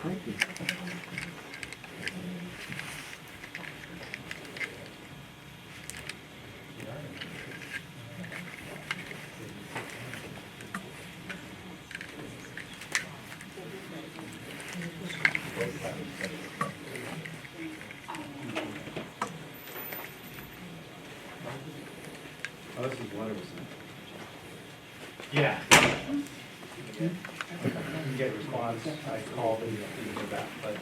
Thank you. Oh, this is what it was. Yeah. Didn't get a response, I called and didn't hear back, but,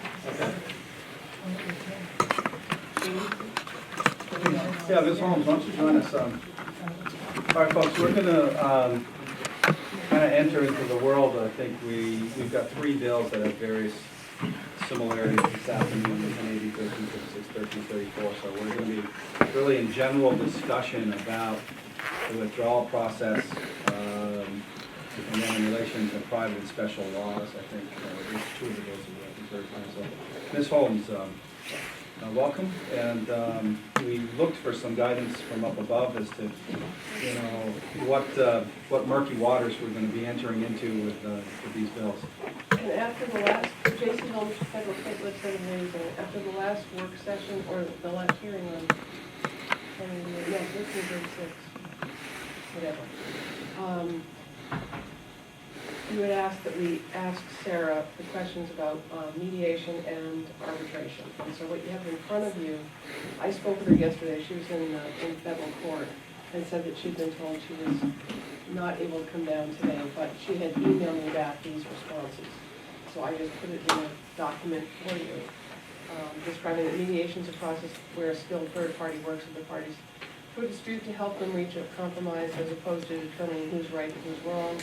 Yeah, Ms. Holmes, why don't you join us? All right, folks, we're gonna kind of enter into the world. I think we've got three bills that have various similarities this afternoon, the 1080, 1356, 1334. So we're gonna be really in general discussion about the withdrawal process, and then in relation to private and special laws. I think there's two of the bills that we have to very time. So, Ms. Holmes, welcome, and we looked for some guidance from up above as to, you know, what murky waters we're going to be entering into with these bills. And after the last, Jason Holmes, Federal State Legislative Liaison, after the last work session, or the last hearing on, no, 1336, whatever. You had asked that we ask Sarah the questions about mediation and arbitration. And so what you have in front of you, I spoke with her yesterday, she was in federal court, and said that she'd been told she was not able to come down today, but she had emailed me back these responses. So I just put it in a document for you, describing that mediation is a process where a skilled third party works with the parties to a dispute to help them reach a compromise as opposed to determining who's right and who's wrong.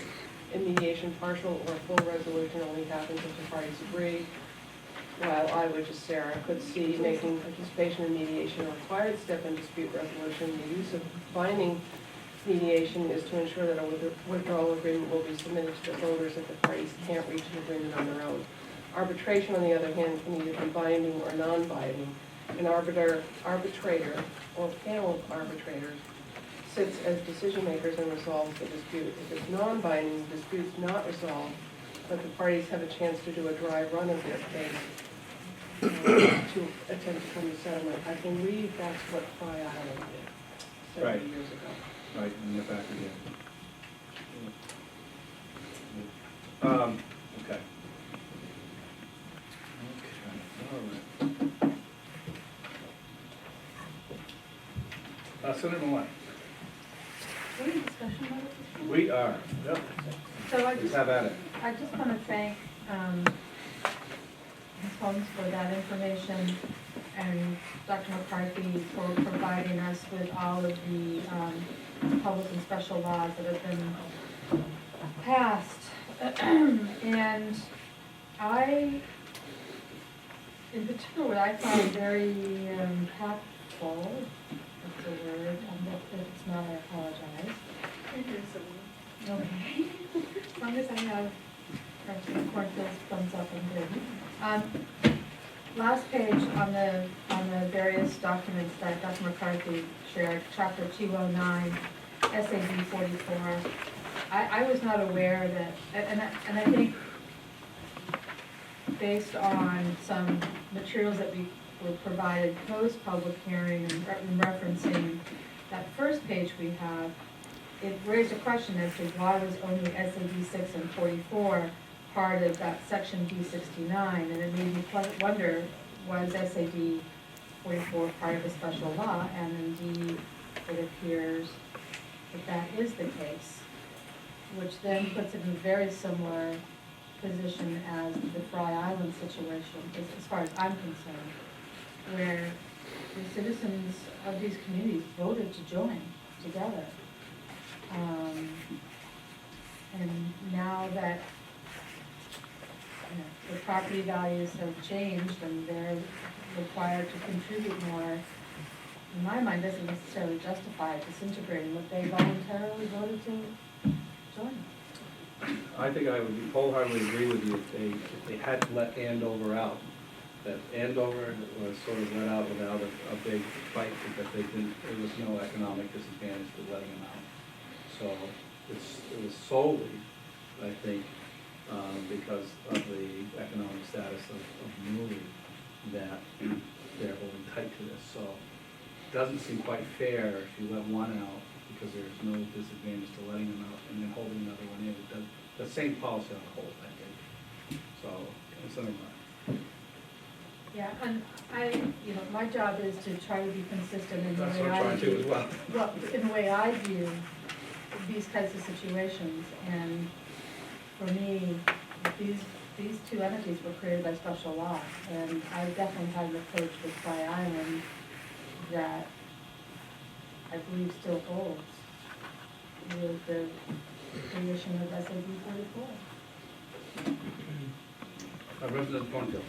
In mediation, partial or full resolution only happens if the parties agree. While I, which is Sarah, could see making participation in mediation a required step in dispute resolution, the use of binding mediation is to ensure that a withdrawal agreement will be submitted to the voters if the parties can't reach an agreement on their own. Arbitration, on the other hand, can either be binding or non-binding. An arbitrator or panel of arbitrators sits as decision makers and resolves the dispute. If it's non-binding, the dispute's not resolved, but the parties have a chance to do a dry run of their case to attempt to come to settlement. I believe that's what Fry Island did Right. several years ago. Right, and get back again. Okay. Senator Malone. Any discussion about it? We are. Yep. So Let's have at it. I just want to thank Ms. Holmes for that information and Dr. McCarthy for providing us with all of the public and special laws that have been passed. And in particular, what I found very impactful, that's a word, if it's not, I apologize. Okay. As long as I have cornfields thumbs up, I'm good. Last page on the various documents that Dr. McCarthy shared, chapter 209, SAB 44. I was not aware that, and I think based on some materials that we were provided post-public hearing and referencing that first page we have, it raised a question as to why was only SAB 6 and 44 part of that section D69, and it made me wonder, was SAB 44 part of a special law? And indeed, it appears that that is the case, which then puts it in a very similar position as the Fry Island situation, as far as I'm concerned, where the citizens of these communities voted to join together. And now that the property values have changed and they're required to contribute more, in my mind, doesn't necessarily justify disintegrating what they voluntarily voted to join. I think I would wholeheartedly agree with you if they had to let Andover out. That Andover was sort of let out without a big fight because there was no economic disadvantage to letting them out. So it was solely, I think, because of the economic status process of moving that they're holding tight to this, so it doesn't seem quite fair if you let one out, because there's no disadvantage to letting them out and then holding another one in. It does, the same policy on the whole, I think. So, it's something like Yeah, and my job is to try to be consistent in the that's way what I'm I trying to as view, well. well, in the way I view these types of situations. And for me, these two entities were created by special law, and I definitely had an approach with Fry Island that I believe still holds with the creation of SAB 44. Representative Thornhill.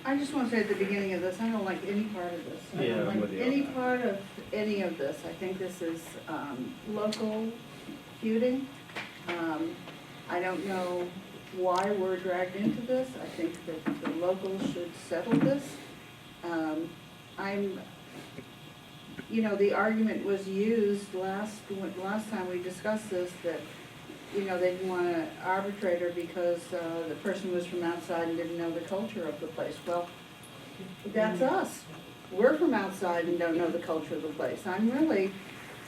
I just want to say at the beginning of this, I don't like any part of this. I Yeah, don't I'm with like you on any that. part of any of this. I think this is local feuding. I don't know why we're dragged into this. I think that the locals should settle this. The argument was used last time we discussed this, that, they didn't want an arbitrator because the person was from outside and didn't know the culture of the place. Well, that's us. We're from outside and don't know the culture of the place. I'm really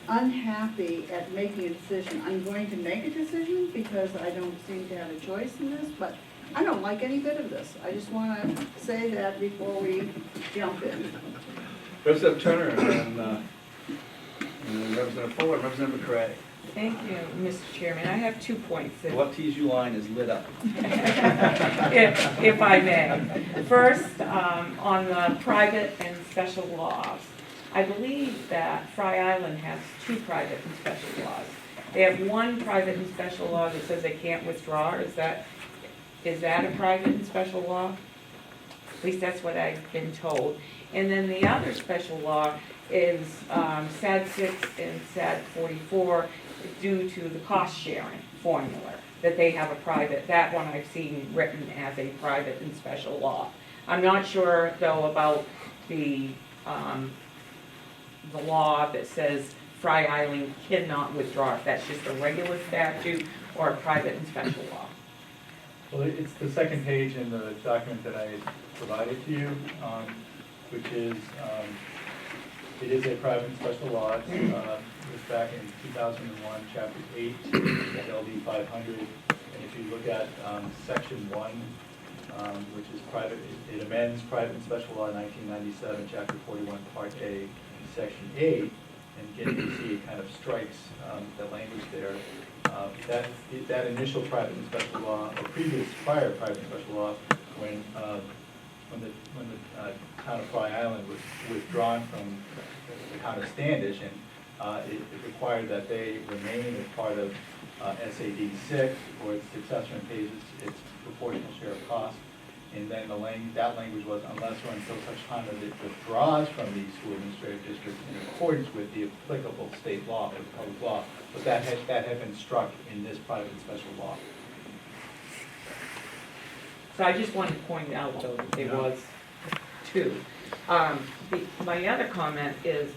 unhappy at making a decision. I'm going to make a decision because I don't seem to have a choice in this, but I don't like any bit of this. I just want to say that before we jump in. Representative Turner, and then Representative Fuller, Representative McCray. Thank you, Mr. Chairman. I have 2 points, What TSU line is lit up? if I may. First, on the private and special laws. I believe that Fry Island has 2 private and special laws. They have 1 private and special law that says they can't withdraw. Is that a private and special law? At least that's what I've been told. And then the other special law is SAD 6 and SAD 44, due to the cost sharing formula, that they have a private, that one I've seen written as a private and special law. I'm not sure though about the law that says Fry Island cannot withdraw, if that's just a regular statute or a private and special law. Well, it's the second page in the document that I provided to you, which is, it is a private and special law. It was back in 2001, Chapter 8, LD 500. And if you look at Section 1, which is private, it amends private and special law 1997, Chapter 41, Part A, Section 8. And again, you see it kind of strikes the language there. That initial private and special law, or prior private and special law, when the town of Fry Island was withdrawn from the town of Standish, and it required that they remain as part of SAD 6, or its successor and pays its proportional share of costs. And then that language was, unless or until such time as it withdraws from the school administrative district in accordance with the applicable state law or public law. But that had been struck in this private and special law. So I just wanted to point out though that there was 2. My other comment is,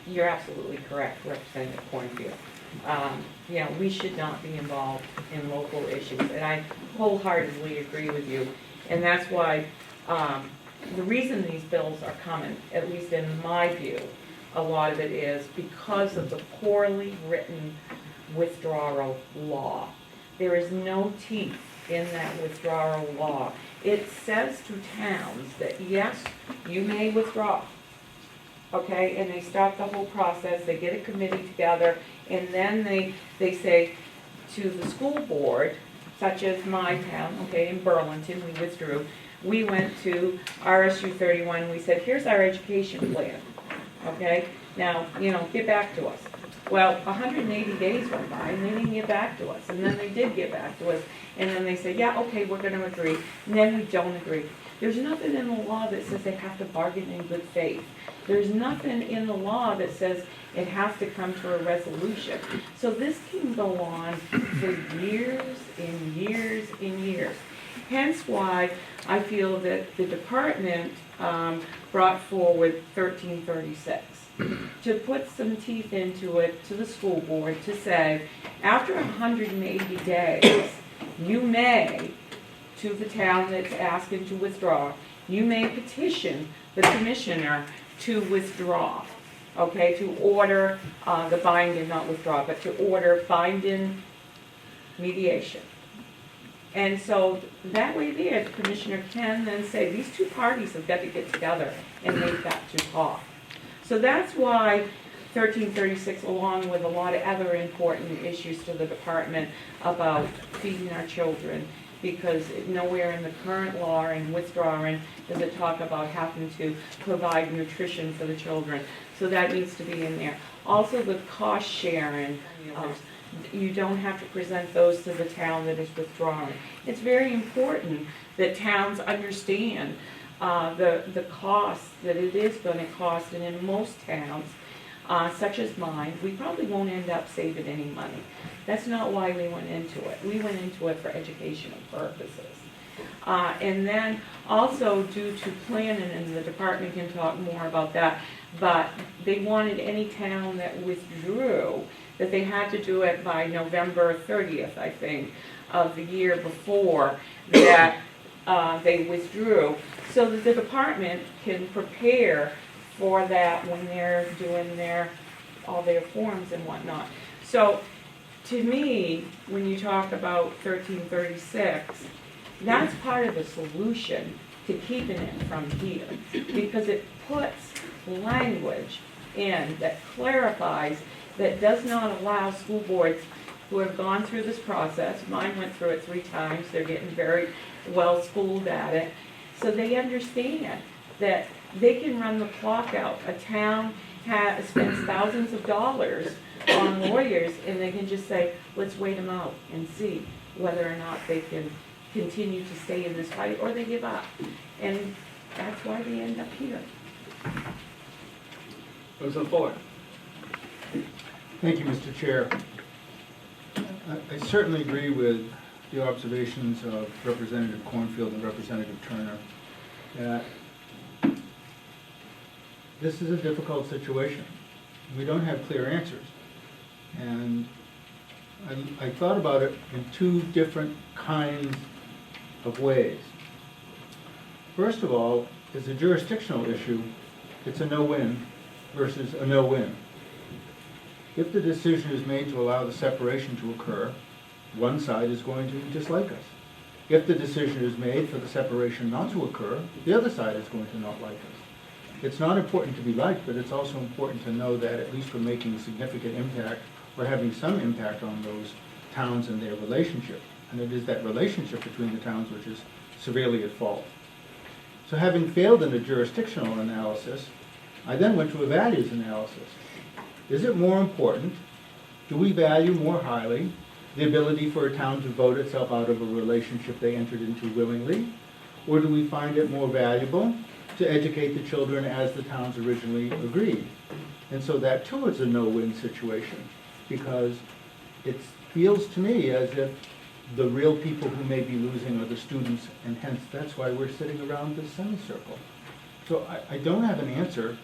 you're absolutely correct, Representative Cornfield. We should not be involved in local issues, and I wholeheartedly agree with you. And that's why the reason these bills are coming, at least in my view, a lot of it is because of the poorly written withdrawal law. There is no teeth in that withdrawal law. It says to towns that yes, you may withdraw, okay, and they start the whole process, they get a committee together, and then they say to the school board, such as my town, okay, in Burlington, we withdrew. We went to RSU 31, we said, here's our education plan, okay? Now, get back to us. Well, 180 days went by, and they didn't get back to us, and then they did get back to us, and then they said, yeah, okay, we're gonna agree, and then we don't agree. There's nothing in the law that says they have to bargain in good faith. There's nothing in the law that says it has to come to a resolution. So this can go on for years and years and years. Hence why I feel that the department brought forward 1336 to put some teeth into it to the school board to say, after 180 days, you may to the town that's asking to withdraw, you may petition the commissioner to withdraw, okay, to order the bind-in, not withdraw, but to order bind-in mediation. And so that way there, the commissioner can then say, these two parties have got to get together and they've got to talk. So that's why 1336, along with a lot of other important issues to the department about feeding our children, because nowhere in the current law and withdrawing does it talk about having to provide nutrition for the children. So that needs to be in there. Also, the cost sharing, you don't have to present those to the town that is withdrawing. It's very important that towns understand the costs that it is going to cost, and in most towns, such as mine, we probably won't end up saving any money. That's not why we went into it. We went into it for educational purposes. And then also due to planning, and the department can talk more about that, but they wanted any town that withdrew, that they had to do it by November 30th, I think, of the year before that they withdrew, so that the department can prepare for that when they're doing all their forms and whatnot. So, to me, when you talk about 1336, that's part of the solution to keeping it from here, because it puts language in that clarifies, that does not allow school boards who have gone through this process, mine went through it 3 times, they're getting very well schooled at it, so they understand that they can run the clock out. A town spends thousands of dollars on lawyers, and they can just say, let's wait them out and see whether or not they can continue to stay in this fight, or they give up. And that's why they end up here. President Fuller. Thank you, Mr. Chair. I certainly agree with the observations of Representative Cornfield and Representative Turner that this is a difficult situation. We don't have clear answers. And I thought about it in 2 different kinds of ways. First of all, as a jurisdictional issue, it's a no-win versus a no-win. If the decision is made to allow the separation to occur, one side is going to dislike us. If the decision is made for the separation not to occur, the other side is going to not like us. It's not important to be liked, but it's also important to know that at least we're making a significant impact, or having some impact on those towns and their relationship. And it is that relationship between the towns which is severely at fault. So having failed in a jurisdictional analysis, I then went to a values analysis. Is it more important, do we value more highly the ability for a town to vote itself out of a relationship they entered into willingly? Or do we find it more valuable to educate the children as the towns originally agreed? And so that too is a no-win situation, because it feels to me as if the real people who may be losing are the students, and hence that's why we're sitting around this semicircle. So I don't have an answer,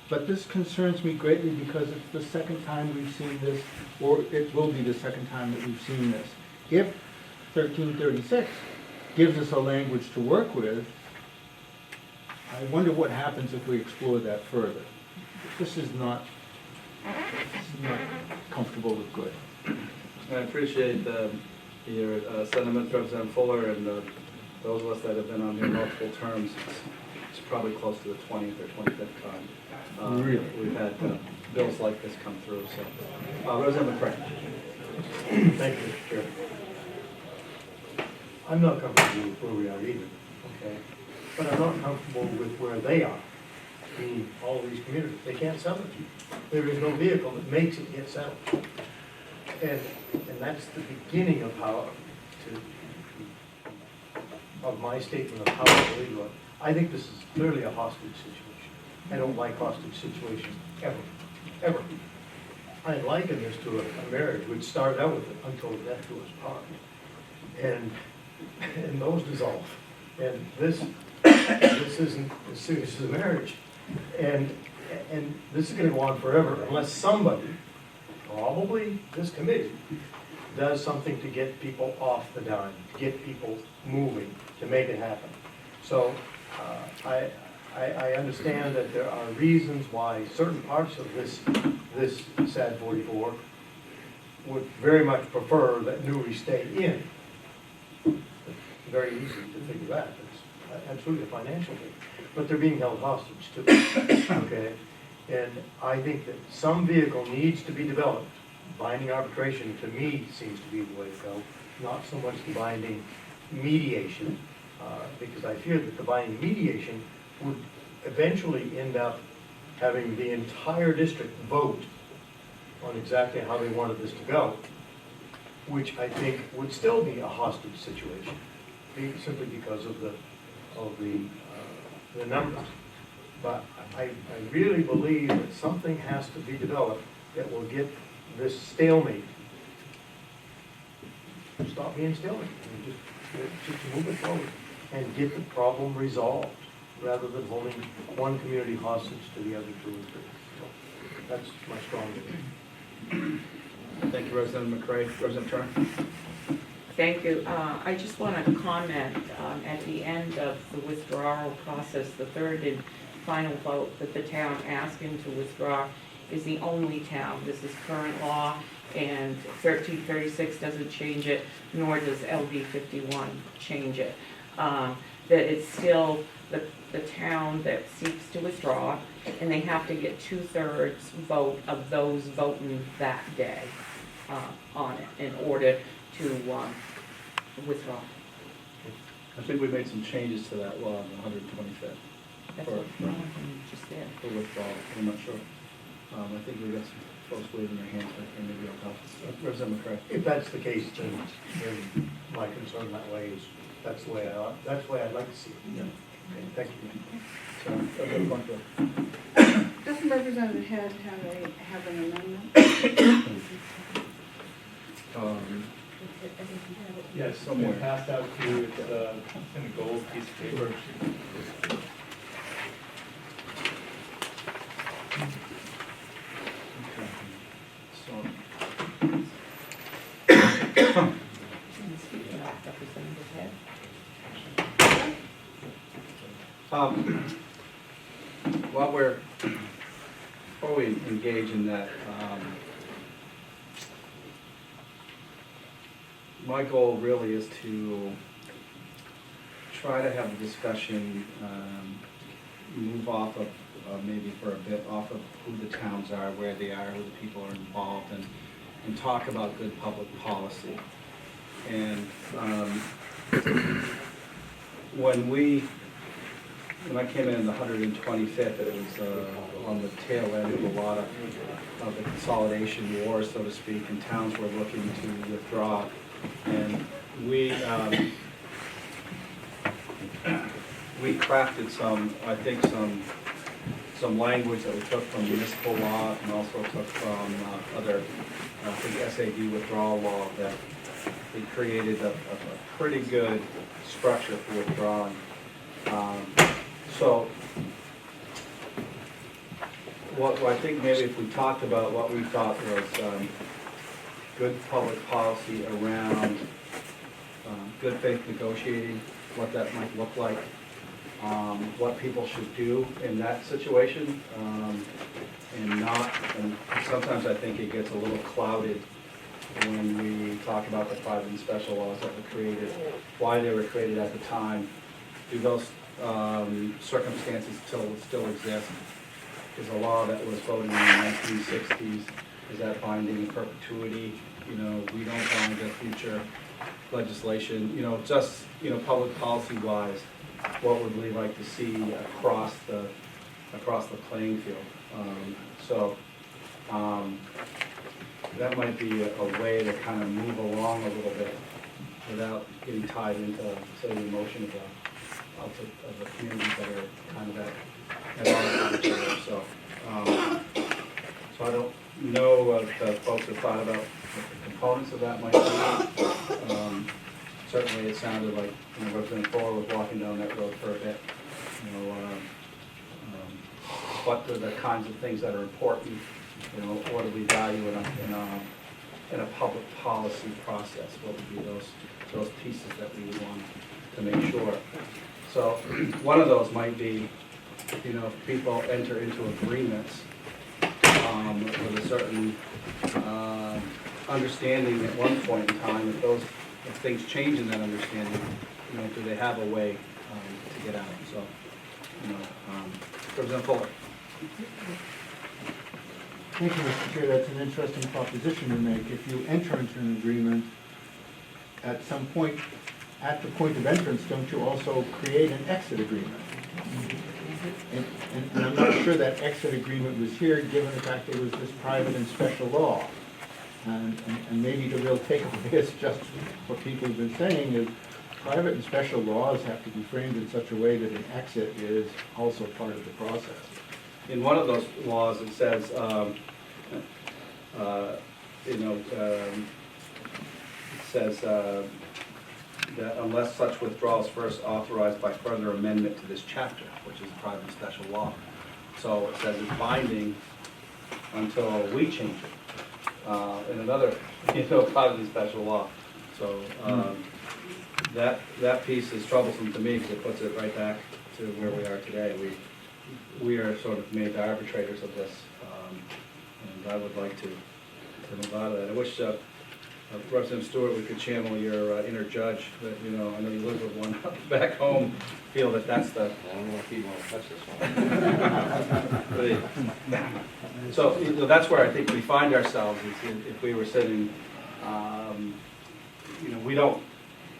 but this concerns me greatly because it's the second time we've seen this, or it will be the second time that we've seen this. If 1336 gives us a language to work with, I wonder what happens if we explore that further. This is not comfortable with good. I appreciate your sentiments, Representative Fuller, and those of us that have been on here multiple terms. It's probably close to the 20th or 25th time Really? we've had bills like this come through. So, Representative McCray. Thank you, Mr. Chair. I'm not comfortable with where we are either, okay? But I'm not comfortable with where they are, in all these communities. They can't settle it. There is no vehicle that makes it get settled. And that's the beginning of of my statement of how I believe it. I think this is clearly a hostage situation. I don't like hostage situations, ever, ever. I liken this to a marriage which started out with an until death do us part. And those dissolve. And this isn't as serious as a marriage. And this is gonna go on forever unless somebody, probably this committee, does something to get people off the dime, to get people moving, to make it happen. So I understand that there are reasons why certain parts of this SAD 44 would very much prefer that Newry stay in. Very easy to figure that. It's absolutely a financial thing. But they're being held hostage too, okay? And I think that some vehicle needs to be developed. Binding arbitration, to me, seems to be the way to go, not so much the binding mediation, because I fear that the binding mediation would eventually end up having the entire district vote on exactly how they wanted this to go, which I think would still be a hostage situation, simply because of the numbers. But I really believe that something has to be developed that will get this stalemate, stop being stalemate, and just move it forward and get the problem resolved, rather than holding one community hostage to the other two or three. So that's my strong view. Thank you, Representative McCray. Representative Turner? Thank you. I just want to comment at the end of the withdrawal process, the third and final vote that the town asking to withdraw is the only town. This is current law, and 1336 doesn't change it, nor does LD 51 change it. That it's still the town that seeks to withdraw, and they have to get 2/3 vote of those voting that day on it in order to withdraw. I think we made some changes to that law on the 125th That's what just there. for withdrawal. I'm not sure. I think we got some folks waving their hands back there, maybe I'll help. Representative McCray? If that's the case, then my concern that way is, that's the way I'd like to see it. Yeah. Okay, thank you. So, Representative Blanco. Doesn't Representative Head have an amendment? Yes, Somewhere. somewhere passed out to you, it's in a gold piece of paper. Representative Head? Before we engage in that, my goal really is to try to have a discussion, move off of, maybe for a bit, off of who the towns are, where they are, who the people are involved, and talk about good public policy. And when I came in the 125th, it was on the tail end of a lot of the consolidation wars, so to speak, and towns were looking to withdraw. And we crafted some language that we took from municipal law and also took from other, I think, SAD withdrawal law, that it created a pretty good structure for withdrawing. So what I think maybe if we talked about what we thought was good public policy around good faith negotiating, what that might look like, what people should do in that situation, and sometimes I think it gets a little clouded when we talk about the private and special laws that were created, why they were created at the time. Do those circumstances still exist? Is a law that was voted in the 1960s, is that binding in perpetuity? You know, we don't bind the future legislation. You know, just, you know, public policy wise, what would we like to see across the playing field? That might be a way to kind of move along a little bit without getting tied into, say, the emotion of the communities that are kind of at odds. So I don't know if the folks have thought about what the components of that might be. Certainly, it sounded like, you know, Representative Fuller was walking down that road for a bit. You know, what are the kinds of things that are important? You know, what do we value in in a public policy process, what would be those pieces that we would want to make sure. So one of those might be, you know, if people enter into agreements with a certain understanding at one point in time, if things change in that understanding, you know, do they have a way to get out? So, you know, Representative Fuller. Thank you, Mr. Chair. That's an interesting proposition to make. If you enter into an agreement, at some point, at the point of entrance, don't you also create an exit agreement? And I'm not sure that exit agreement was here, given the fact there was this private and special law. And maybe the real takeaway is just what people have been saying is private and special laws have to be framed in such a way that an exit is also part of the process. In one of those laws, it says, that unless such withdrawal is first authorized by further amendment to this chapter, which is a private and special law. So it says it's binding until we change it in another, private and special law. So that piece is troublesome to me because it puts it right back to where we are today. We are sort of made the arbitrators of this, and I would like to move out of that. I wish Representative Stewart, we could channel your inner judge, but, you know, I know you live with one back home, feel that that's the... I don't know if he wants to touch this one. So, you know, that's where I think we find ourselves, is if we were sitting, you know, we don't,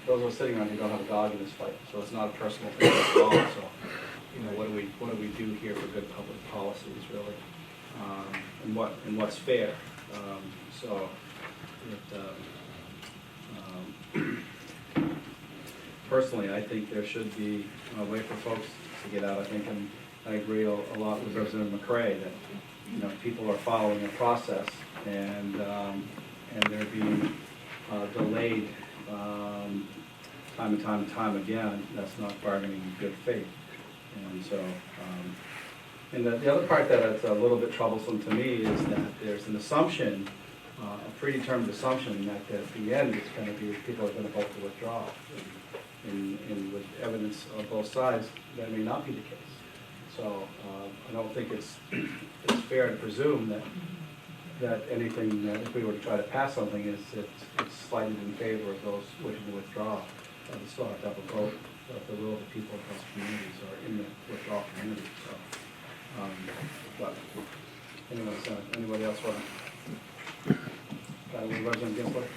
those of us sitting around here don't have a dog in this fight, so it's not a personal thing at all, so, you know, what do we do here for good public policies, really, and what's fair, so... personally, I think there should be a way for folks to get out. I think, and I agree a lot with Representative McCray that, you know, people are following a process and they're being delayed time and time and time again. That's not bargaining in good faith. And so, and the other part that is a little bit troublesome to me is that there's an assumption, a predetermined assumption that at the end it's going to be people are going to vote to withdraw. And with evidence on both sides, that may not be the case. So I don't think it's fair to presume that anything, if we were to try to pass something, it's slighted in favor of those wishing to withdraw. We still have to have a vote of the will of the people across communities or in the withdrawal community. So, but anyway, anybody else want to? Representative Ginsburg?